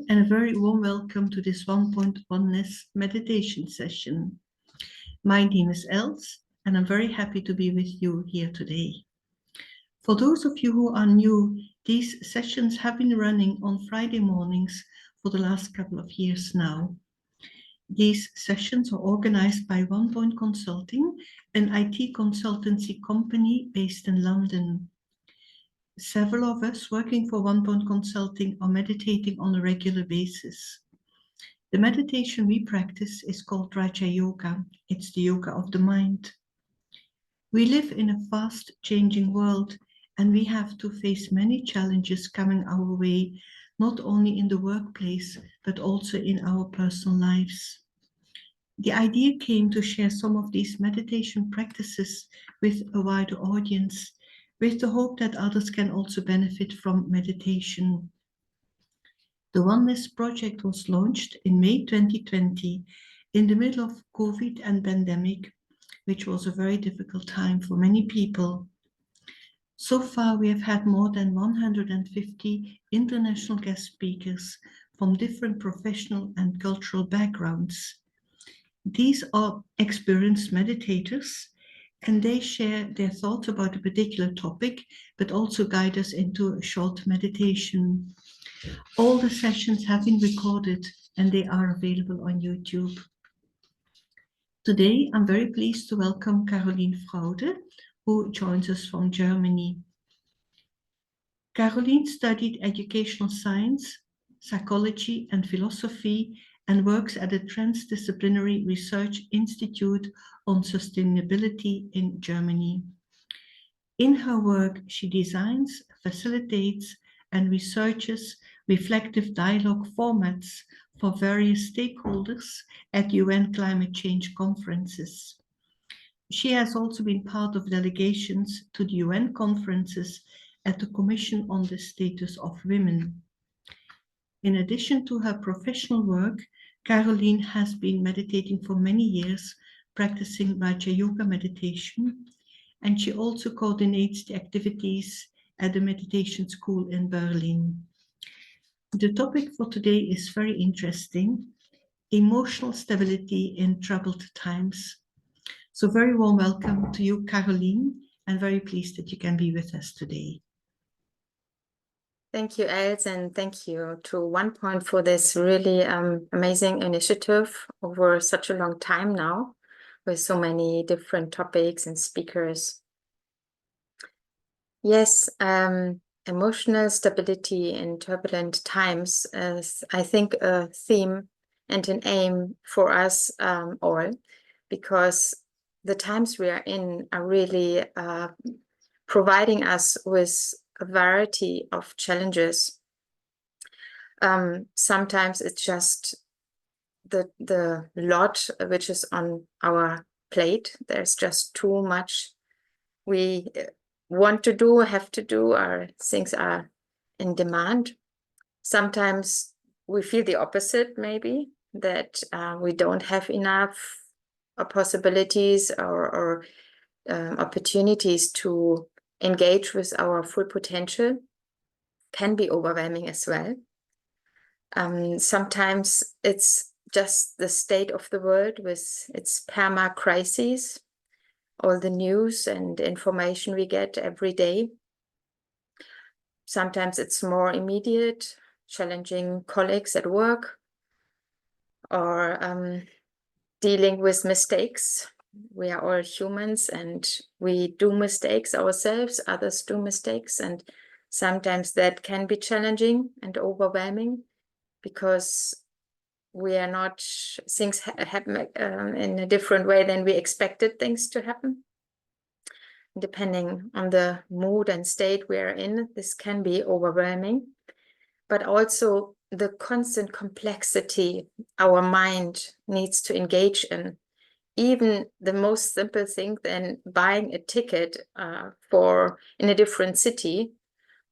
and a very warm welcome to this 1.1ness meditation session. My name is Els, and I'm very happy to be with you here today. For those of you who are new, these sessions have been running on Friday mornings for the last couple of years now. These sessions are organized by One Point Consulting, an IT consultancy company based in London. Several of us working for One Point Consulting are meditating on a regular basis. The meditation we practice is called Raja Yoga. It's the yoga of the mind. We live in a fast-changing world, and we have to face many challenges coming our way, not only in the workplace, but also in our personal lives. The idea came to share some of these meditation practices with a wider audience, with the hope that others can also benefit from meditation. The Oneness project was launched in May 2020 in the middle of COVID and pandemic, which was a very difficult time for many people. So far, we have had more than 150 international guest speakers from different professional and cultural backgrounds. These are experienced meditators, and they share their thoughts about a particular topic, but also guide us into a short meditation. All the sessions have been recorded and they are available on YouTube. Today, I'm very pleased to welcome Carolin Fraude, who joins us from Germany. Carolin studied educational science, psychology, and philosophy, and works at the Trans-disciplinary Research Institute on Sustainability in Germany. In her work, she designs, facilitates, and researches reflective dialogue formats for various stakeholders at UN climate change conferences. She has also been part of delegations to the UN conferences at the Commission on the Status of Women. In addition to her professional work, Carolin has been meditating for many years, practicing Raja Yoga meditation, and she also coordinates the activities at the meditation school in Berlin. The topic for today is very interesting: emotional stability in troubled times. So very warm welcome to you, Carolin, and very pleased that you can be with us today. Thank you, Els, and thank you to One Point for this really amazing initiative over such a long time now, with so many different topics and speakers. Yes, emotional stability in turbulent times is, I think, a theme and an aim for us all, because the times we are in are really providing us with a variety of challenges. Sometimes it's just the lot which is on our plate. There's just too much we want to do, have to do, our things are in demand. Sometimes we feel the opposite, maybe, that we don't have enough possibilities or opportunities to engage with our full potential. Can be overwhelming as well. Sometimes it's just the state of the world with its perma crises, all the news and information we get every day. Sometimes it's more immediate, challenging colleagues at work, or dealing with mistakes. We are all humans and we do mistakes ourselves, others do mistakes, and sometimes that can be challenging and overwhelming because we are not, things happen in a different way than we expected things to happen. Depending on the mood and state we are in, this can be overwhelming, but also the constant complexity our mind needs to engage in. Even the most simple thing than buying a ticket in a different city.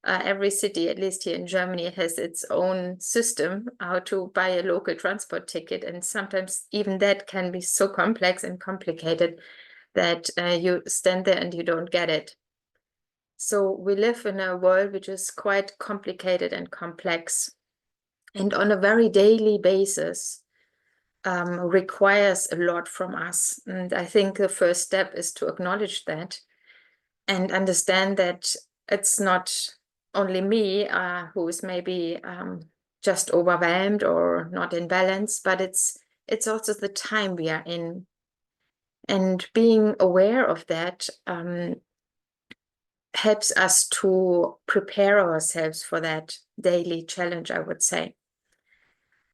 Every city, at least here in Germany, has its own system how to buy a local transport ticket. And sometimes even that can be so complex and complicated that you stand there and you don't get it. So we live in a world which is quite complicated and complex. and on a very daily basis requires a lot from us. And I think the first step is to acknowledge that and understand that it's not only me who is maybe just overwhelmed or not in balance, but it's also the time we are in. And being aware of that helps us to prepare ourselves for that daily challenge, I would say.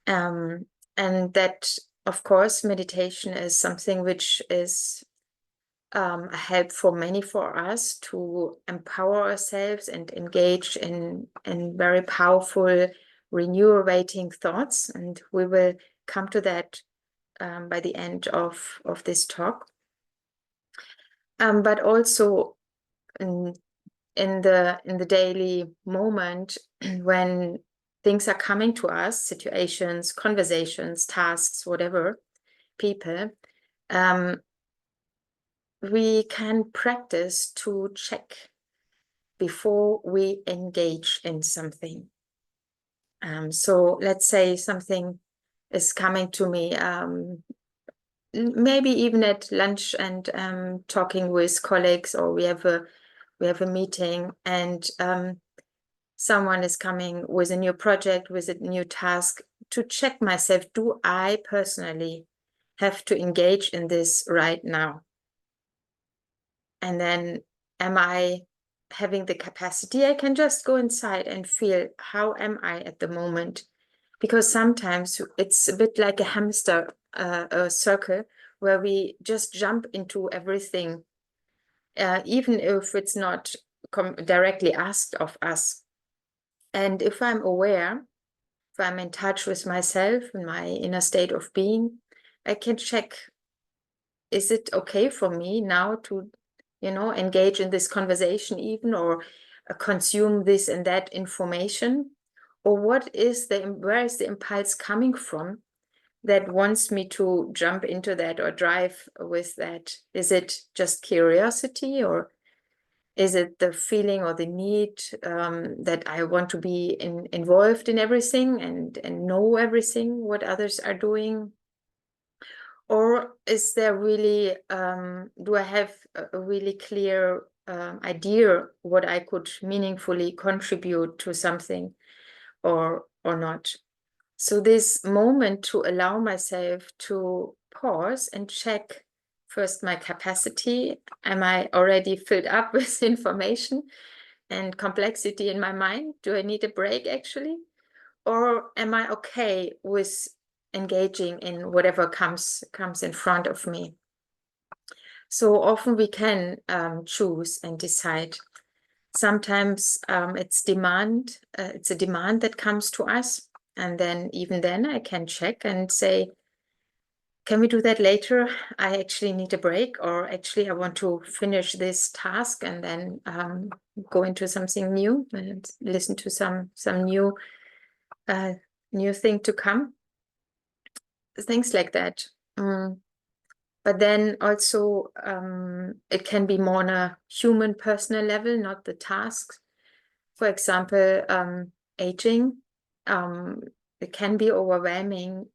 And that, of course, meditation is something which is a help for many for us to empower ourselves and engage in very powerful, rejuvenating thoughts. And we will come to that by the end of this talk. But also in the daily moment when things are coming to us, situations, conversations, tasks, whatever, people, we can practice to check before we engage in something. So let's say something is coming to me, maybe even at lunch and talking with colleagues, or we have a meeting, and someone is coming with a new project, with a new task, to check myself, do I personally have to engage in this right now? And then am I having the capacity? I can just go inside and feel, how am I at the moment? Because sometimes it's a bit like a hamster a circle where we just jump into everything, even if it's not directly asked of us. And if I'm aware, if I'm in touch with myself and my inner state of being, I can check, is it okay for me now to, engage in this conversation even, or consume this and that information? Or where is the impulse coming from that wants me to jump into that or drive with that? Is it just curiosity, or is it the feeling or the need that I want to be involved in everything and know everything what others are doing? Or is there really, do I have a really clear idea what I could meaningfully contribute to something or not? So this moment to allow myself to pause and check first my capacity. Am I already filled up with information and complexity in my mind? Do I need a break actually? Or am I okay with engaging in whatever comes in front of me? So often we can choose and decide. Sometimes it's a demand that comes to us. And then even then I can check and say, can we do that later? I actually need a break, or actually I want to finish this task and then go into something new and listen to some new thing to come. Things like that. But then also it can be more on a human personal level, not the tasks. For example, aging. It can be overwhelming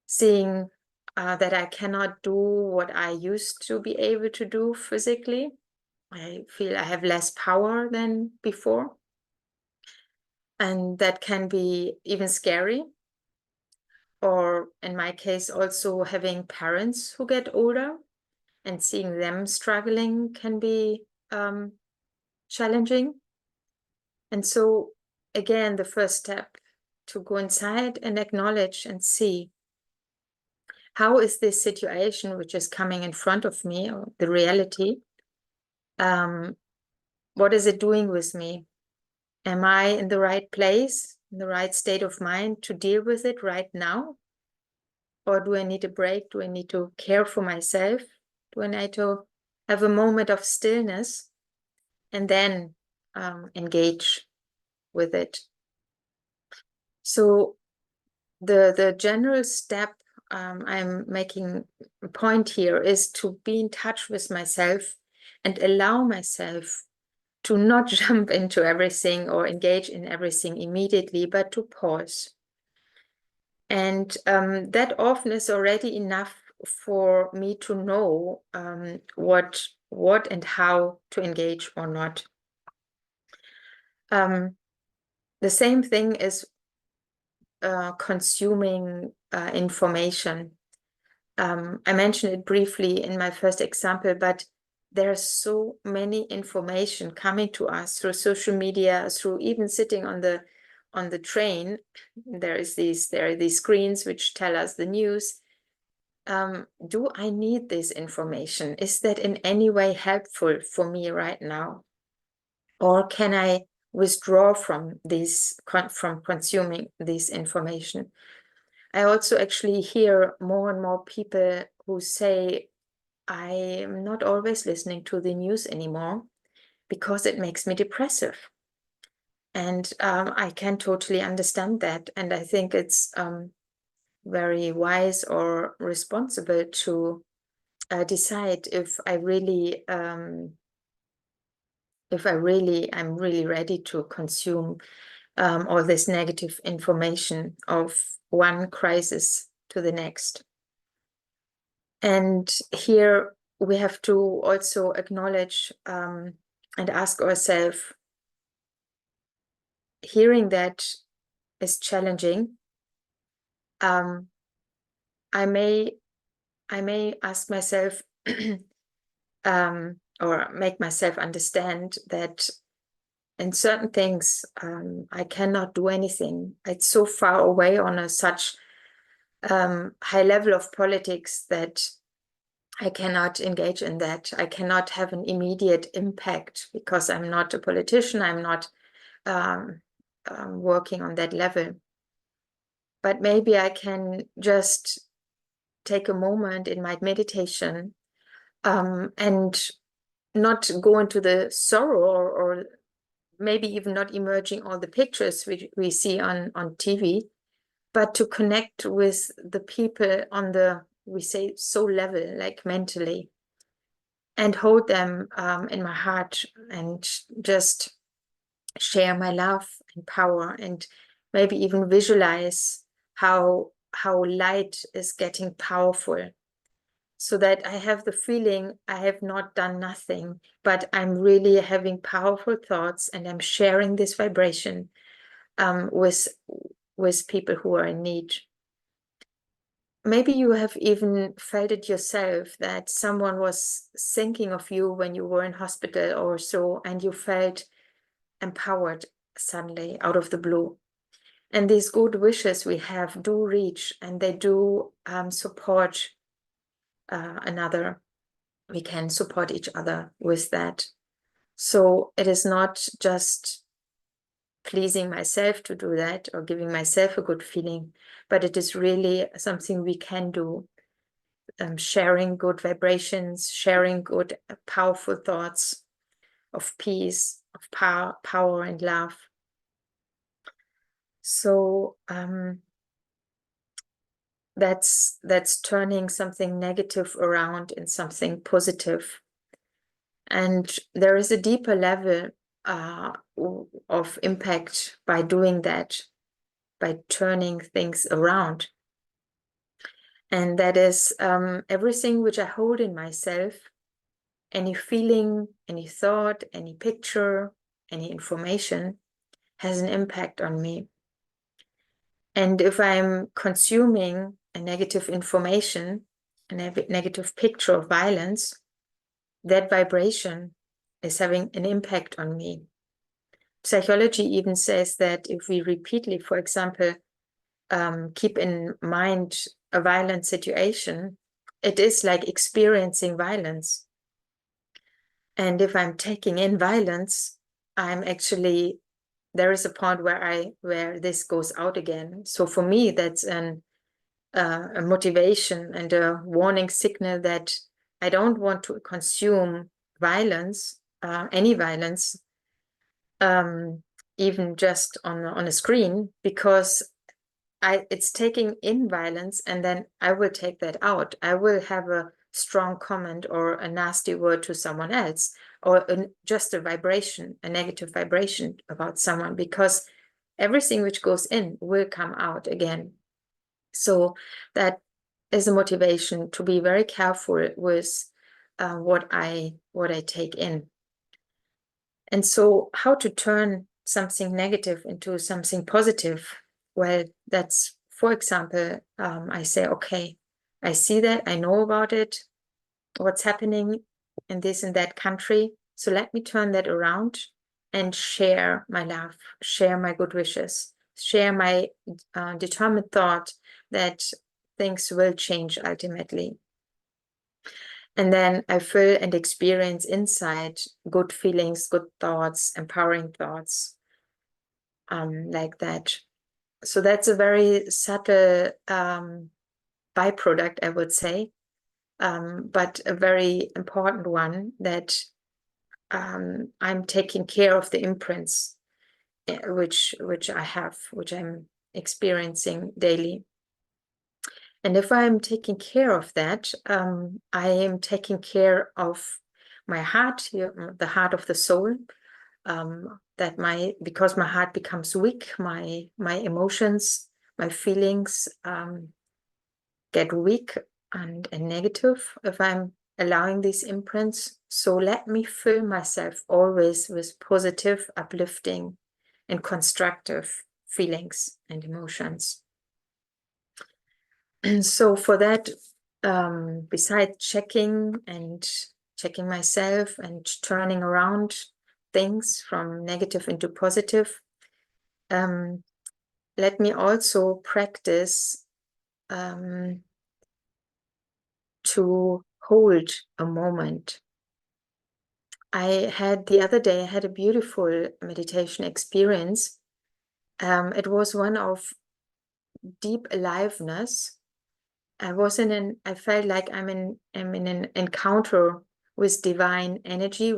seeing that I cannot do what I used to be able to do physically. I feel I have less power than before. And that can be even scary. Or in my case, also having parents who get older and seeing them struggling can be challenging. And so again, the first step, to go inside and acknowledge and see, how is this situation which is coming in front of me, or the reality, what is it doing with me? Am I in the right place, in the right state of mind to deal with it right now? Or do I need a break? Do I need to care for myself? Do I need to have a moment of stillness and then engage with it? So the general step I'm making a point here is to be in touch with myself and allow myself to not jump into everything or engage in everything immediately, but to pause And that often is already enough for me to know what and how to engage or not. The same thing is consuming information. I mentioned it briefly in my first example, but there's so many information coming to us through social media, through even sitting on the train. There are these screens which tell us the news. Do I need this information? Is that in any way helpful for me right now? Or can I withdraw from from consuming this information? I also actually hear more and more people who say, I am not always listening to the news anymore because it makes me depressive. And I can totally understand that. And I think it's very wise or responsible to decide if I'm really ready to consume all this negative information of one crisis to the next. And here we have to also acknowledge and ask ourselves, hearing that is challenging. I may ask myself or make myself understand that in certain things I cannot do anything. It's so far away on such high level of politics that I cannot engage in that. I cannot have an immediate impact because I'm not a politician. I'm not working on that level. But maybe I can just take a moment in my meditation and not go into the sorrow or maybe even not emerging all the pictures we see on TV, but to connect with the people on the, we say, soul level, like mentally, and hold them in my heart and just share my love and power, and maybe even visualize how light is getting powerful, so that I have the feeling I have not done nothing, but I'm really having powerful thoughts and I'm sharing this vibration with people who are in need. Maybe you have even felt it yourself, that someone was thinking of you when you were in hospital or so, and you felt empowered suddenly out of the blue. And these good wishes we have do reach, and they do support another. We can support each other with that. So it is not just pleasing myself to do that or giving myself a good feeling, but it is really something we can do. Sharing good vibrations, sharing good, powerful thoughts of peace, of power and love. So that's turning something negative around in something positive. And there is a deeper level of impact by doing that, by turning things around. And that is everything which I hold in myself, any feeling, any thought, any picture, any information has an impact on me. And if I'm consuming a negative information, a negative picture of violence, that vibration is having an impact on me. Psychology even says that if we repeatedly, for example, keep in mind a violent situation, it is like experiencing violence. And if I'm taking in violence, I'm actually, there is a point where this goes out again. So for me, that's a motivation and a warning signal that I don't want to consume violence, any violence, even just on a screen, because it's taking in violence, and then I will take that out. I will have a strong comment or a nasty word to someone else, or just a vibration, a negative vibration about someone, because everything which goes in will come out again. So that is a motivation to be very careful with what I take in. And so how to turn something negative into something positive? Well, that's, for example, I say, okay, I see that, I know about it, what's happening in this and that country. So let me turn that around and share my love, share my good wishes, share my determined thought that things will change ultimately. And then I feel and experience inside good feelings, good thoughts, empowering thoughts, like that. So that's a very subtle byproduct, I would say, but a very important one, that I'm taking care of the imprints which I'm experiencing daily. And if I'm taking care of that, I am taking care of my heart, the heart of the soul, because my heart becomes weak, my emotions, my feelings get weak and negative if I'm allowing these imprints. So let me fill myself always with positive, uplifting, and constructive feelings and emotions. And so for that, besides checking myself and turning around things from negative into positive, let me also practice to hold a moment. The other day, I had a beautiful meditation experience. It was one of deep aliveness. I felt like I'm in an encounter with divine energy,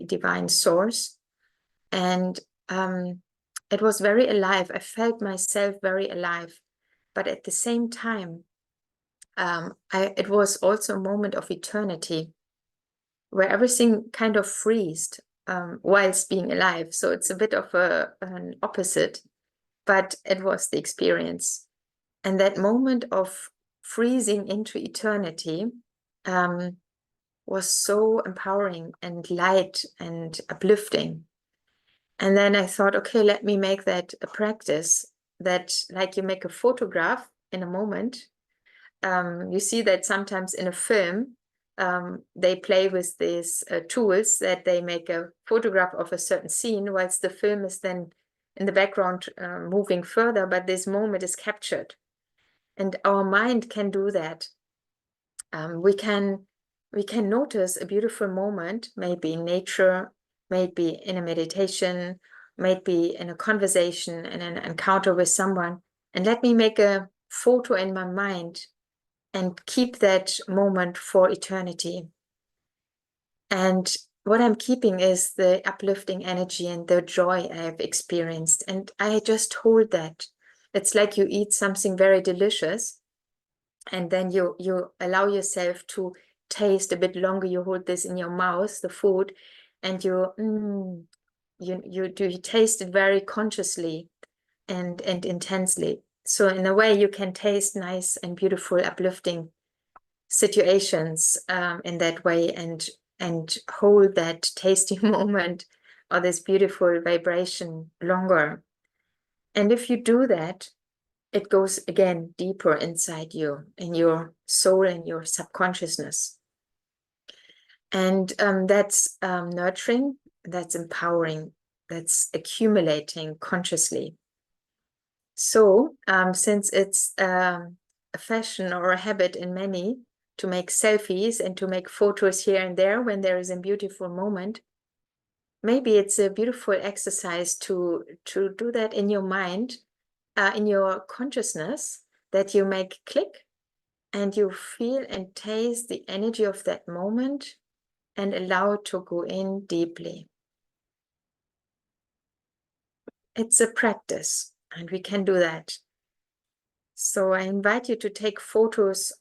divine source. And it was very alive. I felt myself very alive. But at the same time, it was also a moment of eternity, where everything kind of freezed whilst being alive. So it's a bit of an opposite, but it was the experience. And that moment of freezing into eternity was so empowering and light and uplifting. And then I thought, okay, let me make that a practice, that like you make a photograph in a moment. You see that sometimes in a film, they play with these tools that they make a photograph of a certain scene, whilst the film is then in the background moving further, but this moment is captured. And our mind can do that. We can notice a beautiful moment, maybe in nature, maybe in a meditation, maybe in a conversation, in an encounter with someone, and let me make a photo in my mind and keep that moment for eternity. And what I'm keeping is the uplifting energy and the joy I have experienced. And I just hold that. It's like you eat something very delicious, and then you allow yourself to taste a bit longer. You hold this in your mouth, the food, and you taste it very consciously and intensely. So in a way, you can taste nice and beautiful, uplifting situations in that way, and hold that tasty moment or this beautiful vibration longer. And if you do that, it goes again deeper inside you, in your soul and your subconsciousness. And that's nurturing, that's empowering, that's accumulating consciously. So since it's a fashion or a habit in many to make selfies and to make photos here and there when there is a beautiful moment, maybe it's a beautiful exercise to do that in your mind, in your consciousness, that you make click and you feel and taste the energy of that moment and allow it to go in deeply. It's a practice, and we can do that. So I invite you to take photos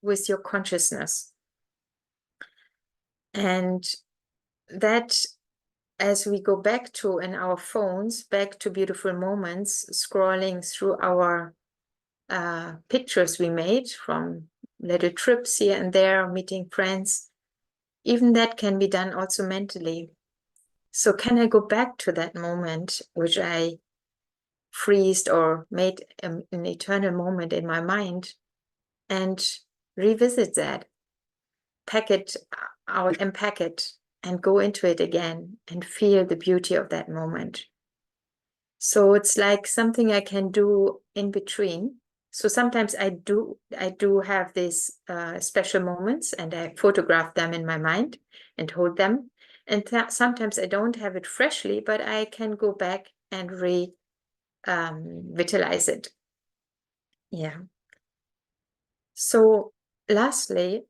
with your consciousness. And that, as we go back to, in our phones, back to beautiful moments, scrolling through our pictures we made from little trips here and there, meeting friends, even that can be done also mentally. So can I go back to that moment which I freezed or made an eternal moment in my mind and revisit that, pack it out, unpack it, and go into it again and feel the beauty of that moment. So it's like something I can do in between. So sometimes I do have these special moments, and I photograph them in my mind and hold them. And sometimes I don't have it freshly, but I can go back and vitalize it. Yeah. So lastly,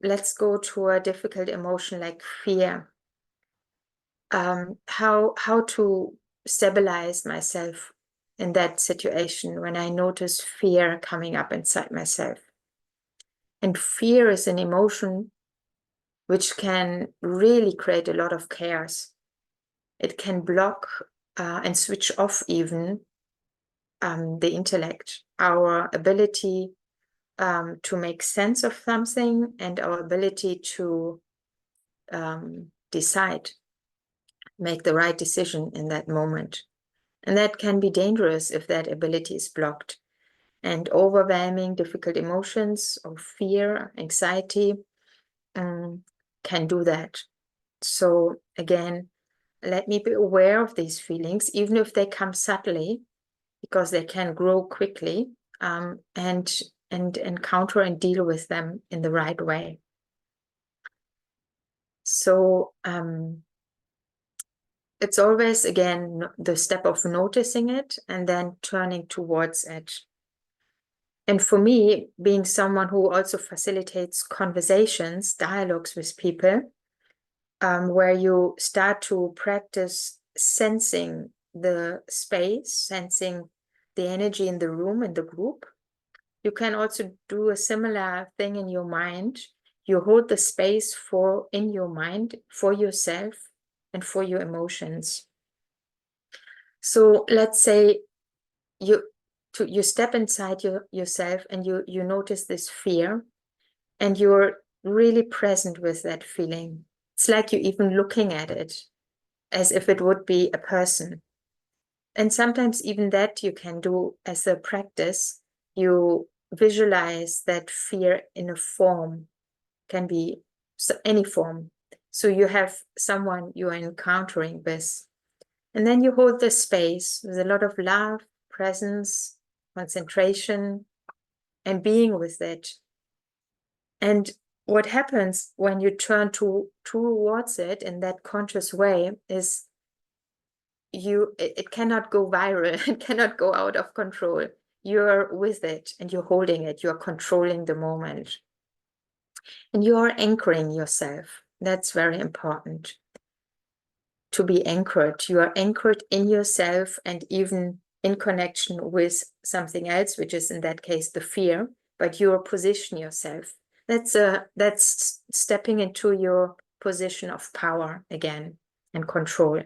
let's go to a difficult emotion like fear. How to stabilize myself in that situation when I notice fear coming up inside myself. And fear is an emotion which can really create a lot of chaos. It can block and switch off even the intellect, our ability to make sense of something, and our ability to decide, make the right decision in that moment. And that can be dangerous if that ability is blocked. And overwhelming difficult emotions of fear, anxiety can do that. So again, let me be aware of these feelings, even if they come subtly, because they can grow quickly, and encounter and deal with them in the right way. So it's always, again, the step of noticing it and then turning towards it. And for me, being someone who also facilitates conversations, dialogues with people, where you start to practice sensing the space, sensing the energy in the room, in the group. You can also do a similar thing in your mind. You hold the space in your mind for yourself and for your emotions. So let's say you step inside yourself and you notice this fear, and you're really present with that feeling. It's like you're even looking at it as if it would be a person. And sometimes even that you can do as a practice. You visualize that fear in a form, can be any form. So you have someone you are encountering with, and then you hold the space with a lot of love, presence, concentration, and being with it. And what happens when you turn towards it in that conscious way is it cannot go viral, it cannot go out of control. You're with it and you're holding it, you're controlling the moment. And you're anchoring yourself. That's very important. To be anchored. You are anchored in yourself and even in connection with something else, which is in that case the fear, but you position yourself. That's stepping into your position of power again and control.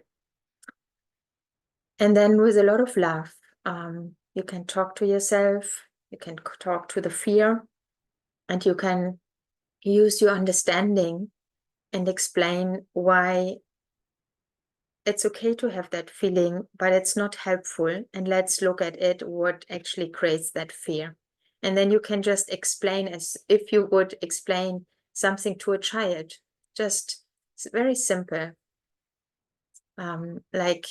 And then with a lot of love, you can talk to yourself, you can talk to the fear, and you can use your understanding and explain why it's okay to have that feeling, but it's not helpful. And let's look at it, what actually creates that fear. And then you can just explain as if you would explain something to a child. Just, it's very simple. Like,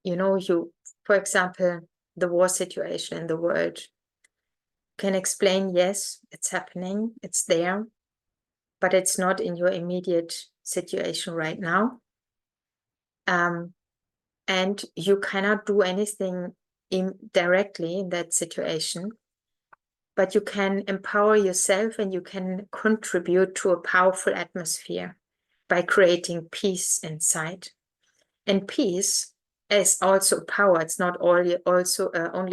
for example, the war situation in the world. Can explain, yes, it's happening, it's there, but it's not in your immediate situation right now. And you cannot do anything directly in that situation, but you can empower yourself and you can contribute to a powerful atmosphere by creating peace inside. And peace is also power. It's not only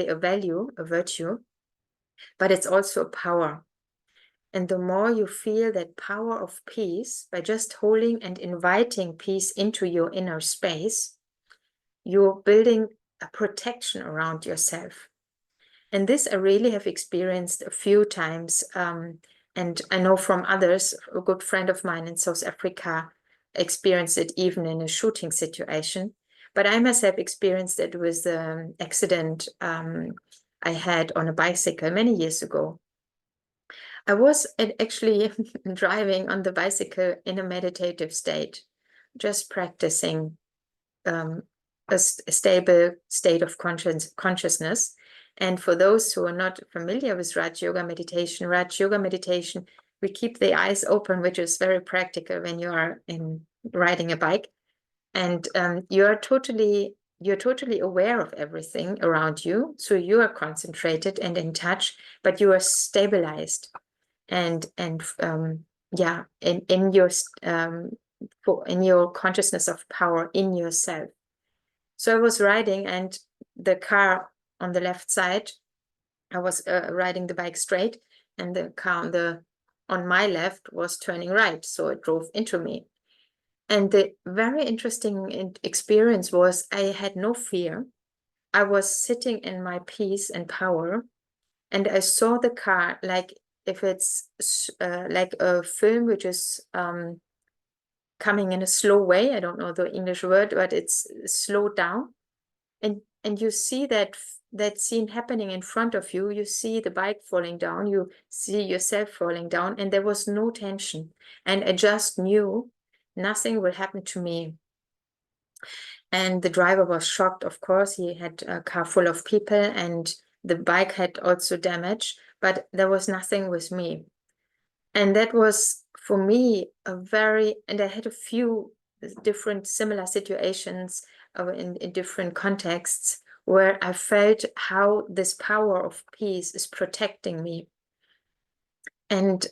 a value, a virtue, but it's also a power. And the more you feel that power of peace by just holding and inviting peace into your inner space, you're building a protection around yourself. And this I really have experienced a few times. And I know from others, a good friend of mine in South Africa experienced it even in a shooting situation. But I myself experienced it with the accident I had on a bicycle many years ago. I was actually driving on the bicycle in a meditative state, just practicing a stable state of consciousness. And for those who are not familiar with Raj Yoga meditation, we keep the eyes open, which is very practical when you are riding a bike. And you're totally aware of everything around you. So you are concentrated and in touch, but you are stabilized and yeah, in your consciousness of power in yourself. So I was riding, and the car on the left side, I was riding the bike straight, and the car on my left was turning right, so it drove into me. And the very interesting experience was I had no fear. I was sitting in my peace and power, and I saw the car like if it's like a film which is coming in a slow way. I don't know the English word, but it's slowed down. And you see that scene happening in front of you. You see the bike falling down. You see yourself falling down, and there was no tension. And I just knew nothing will happen to me. And the driver was shocked, of course. He had a car full of people, and the bike had also damage, but there was nothing with me. And that was, for me, and I had a few different similar situations in different contexts where I felt how this power of peace is protecting me. And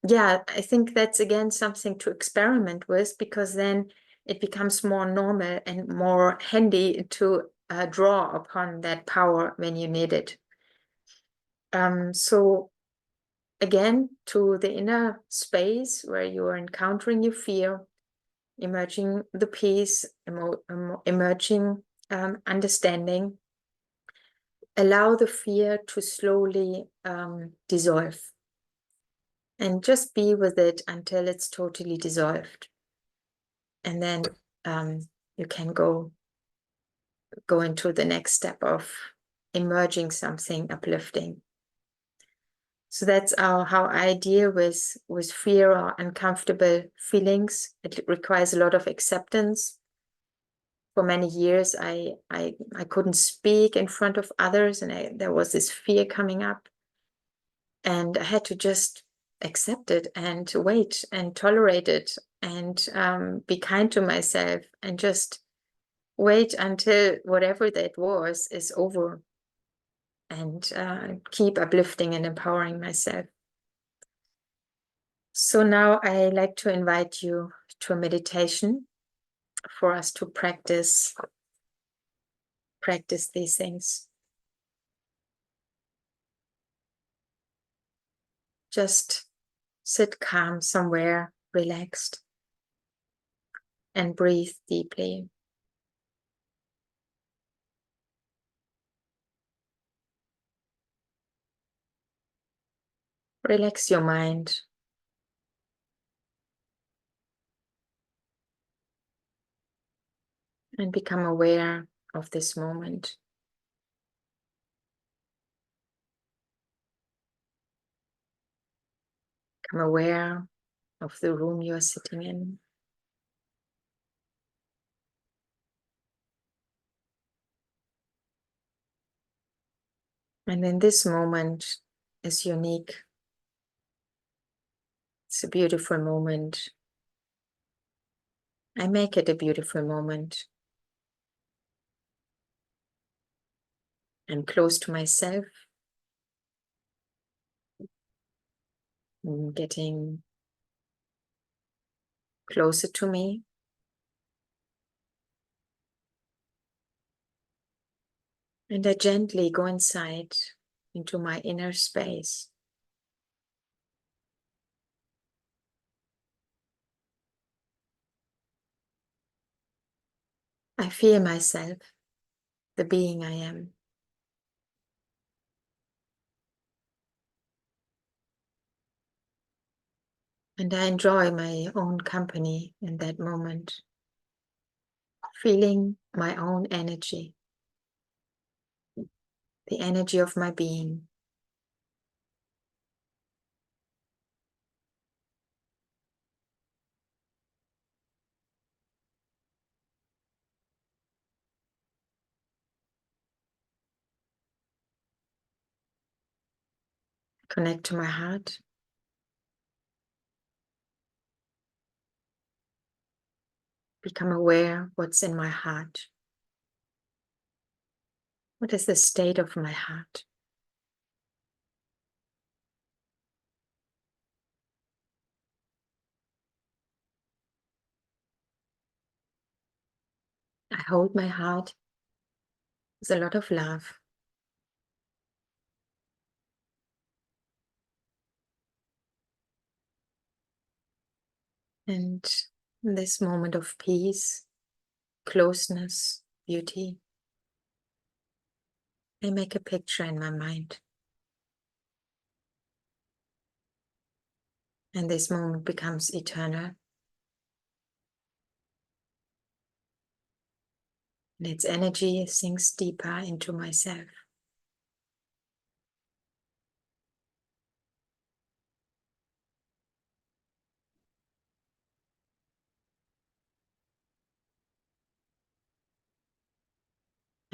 yeah, I think that's again something to experiment with, because then it becomes more normal and more handy to draw upon that power when you need it. So again, to the inner space where you are encountering your fear, emerging the peace, emerging understanding. Allow the fear to slowly dissolve, and just be with it until it's totally dissolved. And then you can go into the next step of emerging something uplifting. So that's how I deal with fear or uncomfortable feelings. It requires a lot of acceptance. For many years, I couldn't speak in front of others, and there was this fear coming up. And I had to just accept it and wait and tolerate it and be kind to myself and just wait until whatever that was is over, and keep uplifting and empowering myself. So now I like to invite you to a meditation for us to practice these things. Just sit calm somewhere, relaxed, and breathe deeply. Relax your mind. And become aware of this moment. Become aware of the room you are sitting in. And in this moment is unique. It's a beautiful moment. I make it a beautiful moment. I'm close to myself. I'm getting closer to me. And I gently go inside into my inner space. I feel myself, the being I am. And I enjoy my own company in that moment, feeling my own energy, the energy of my being. Connect to my heart. Become aware what's in my heart. What is the state of my heart? I hold my heart with a lot of love. And in this moment of peace, closeness, beauty, I make a picture in my mind. And this moment becomes eternal. And its energy sinks deeper into myself.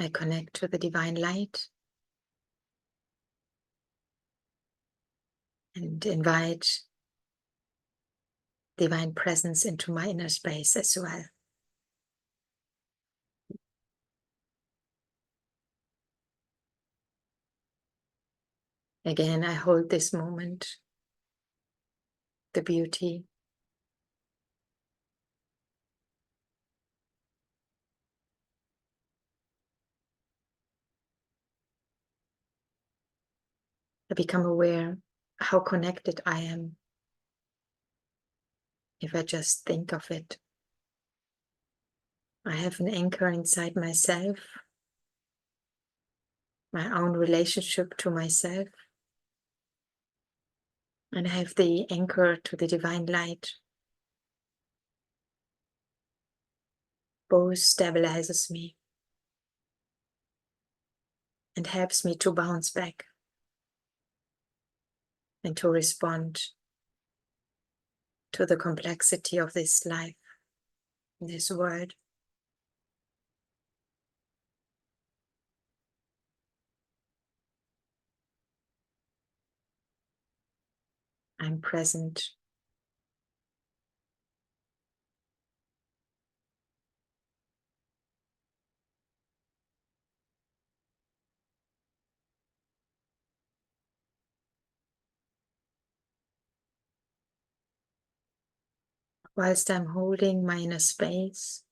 I connect to the divine light and invite divine presence into my inner space as well. Again, I hold this moment, the beauty. I become aware how connected I am if I just think of it. I have an anchor inside myself, my own relationship to myself, and I have the anchor to the divine light. Both stabilizes me and helps me to bounce back and to respond to the complexity of this life, this world. I'm present. Whilst I'm holding my inner space,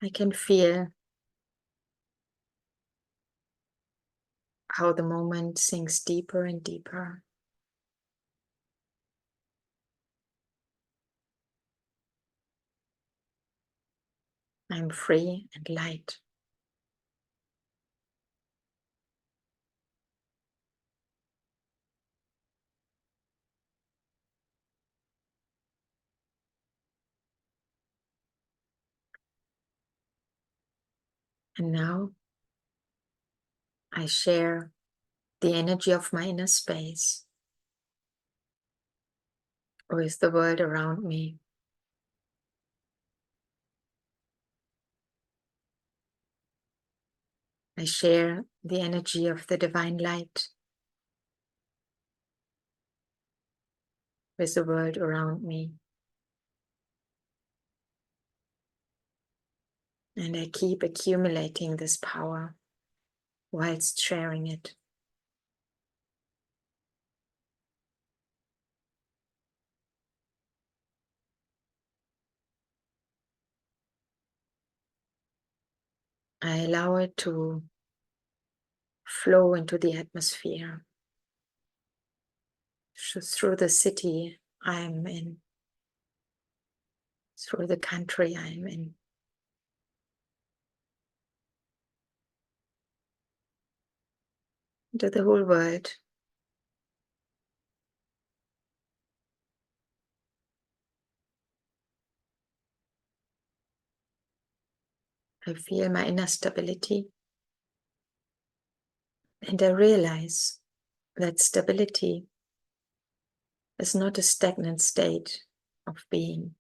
I can feel how the moment sinks deeper and deeper. I'm free and light. And now I share the energy of my inner space with the world around me. I share the energy of the divine light with the world around me. And I keep accumulating this power whilst sharing it. I allow it to flow into the atmosphere, through the city I'm in, through the country I'm in, into the whole world. I feel my inner stability. And I realize that stability is not a stagnant state of being.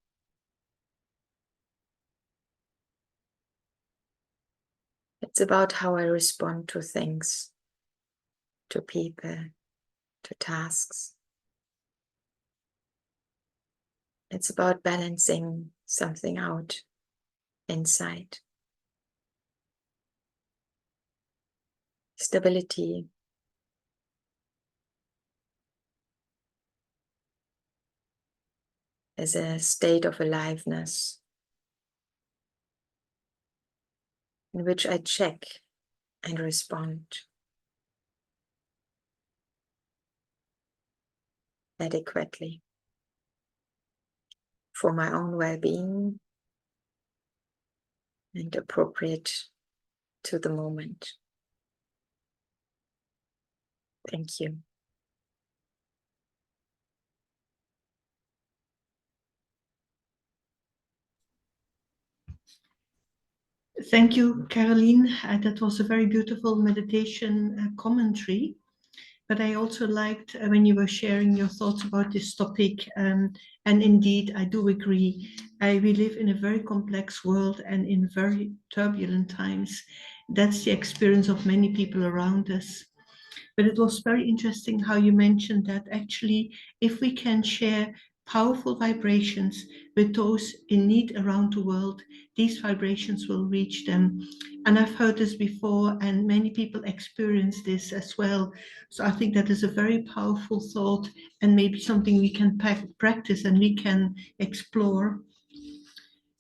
It's about how I respond to things, to people, to tasks. It's about balancing something out inside. Stability is a state of aliveness in which I check and respond adequately for my own well-being and appropriate to the moment. Thank you. Thank you, Carolin. That was a very beautiful meditation commentary. But I also liked when you were sharing your thoughts about this topic. And indeed, I do agree. We live in a very complex world and in very turbulent times. That's the experience of many people around us. But it was very interesting how you mentioned that actually, if we can share powerful vibrations with those in need around the world, these vibrations will reach them. And I've heard this before, and many people experience this as well. So I think that is a very powerful thought, and maybe something we can practice and we can explore.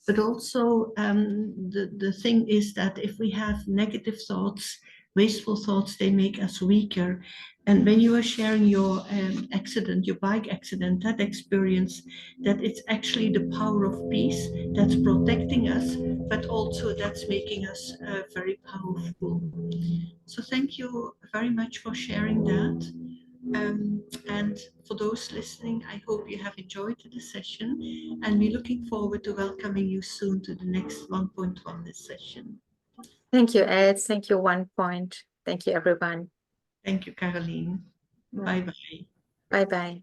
But also, the thing is that if we have negative thoughts, wasteful thoughts, they make us weaker. And when you were sharing your accident, your bike accident, that experience, that it's actually the power of peace that's protecting us, but also that's making us very powerful. So thank you very much for sharing that. And for those listening, I hope you have enjoyed the session, and we're looking forward to welcoming you soon to the next 1.1 session. Thank you, Ed. Thank you, 1 Point. Thank you, everyone. Thank you, Carolin. Bye-bye. Bye-bye.